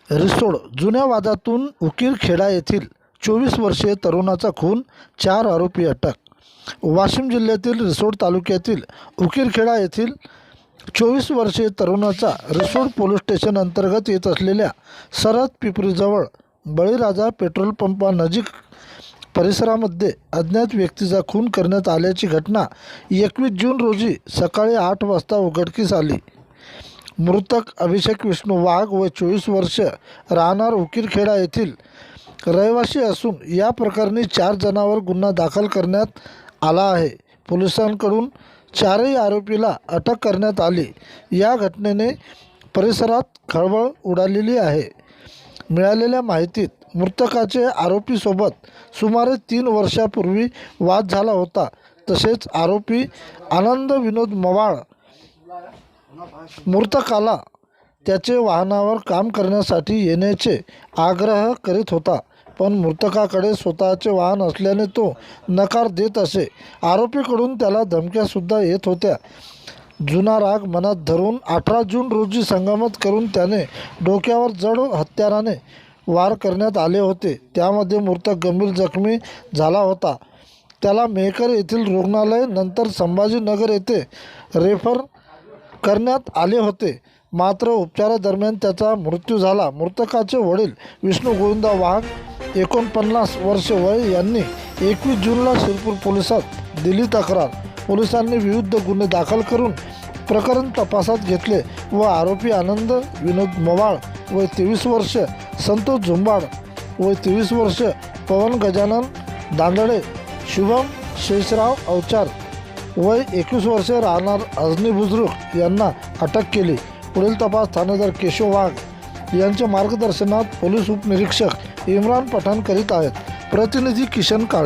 रिसोड जुन्या वादातून उकीरखेडा येथील 24 वर्षीय तरुणाचा खून, 4 आरोपी अटक. वाशिम जिल्ह्यातील रिसोड तालुक्यातील उकीरखेडा येथील 24 वर्षीय तरुणाचा रिसोड पोलीस स्टेशन अंतर्गत येत असलेल्या सरहद पिपरीजवळ बळीराजा पेट्रोल पंपानजीक परिसरामध्ये अज्ञात व्यक्तीचा खून करण्यात आल्याची घटना 21 जून रोजी सकाळी 8 वाजता उघडकीस आली. मृतक अभिषेक विष्णू वाघ व 24 वर्ष राहणार उकीरखेडा येथील रहिवासी असून या प्रकरणी 4 जणांवर गुन्हा दाखल करण्यात आला आहे. पोलिसांकडून 4ही आरोपीला अटक करण्यात आली. या घटनेने परिसरात खळबळ उडालेली आहे. मिळालेल्या माहितीत मृतकाचे आरोपीसोबत सुमारे 3 वर्षापूर्वी वाद झाला होता. तसेच आरोपी आनंद विनोद मवाळ मृतकाला त्याचे वाहनावर काम करण्यासाठी येण्याचे आग्रह करीत होता, पण मृतकाकडे स्वतःचे वाहन असल्याने तो नकार देत असे. आरोपीकडून त्याला धमक्यासुद्धा येत होत्या. जुना राग मनात धरून 18 जून रोजी संगनमत करून त्याने डोक्यावर जड हत्याराने वार करण्यात आले होते. त्यामध्ये मृतक गंभीर जखमी झाला होता. त्याला मेहकर येथील रुग्णालय नंतर संभाजीनगर येथे रेफर करण्यात आले होते, मात्र उपचारादरम्यान त्याचा मृत्यू झाला. मृतकाचे वडील विष्णू गोविंदा वाघ 49 वर्ष वय यांनी 21 जूनला शिरपूर पोलिसात दिली तक्रार. पोलिसांनी विविध गुन्हे दाखल करून प्रकरण तपासात घेतले व आरोपी आनंद विनोद मवाळ वय 23 वर्ष, संतोष झुंबाड वय 23 वर्ष, पवन गजानन दांदडे, शुभम शेषराव अवचार वय 21 वर्ष राहणार अजनी बुजुर्ग यांना अटक केली. पुढील तपास ठाणेदार केशव वाघ यांच्या मार्गदर्शनात पोलीस उपनिरीक्षक इम्रान पठाण करीत आहेत. प्रतिनिधी किशन काळे.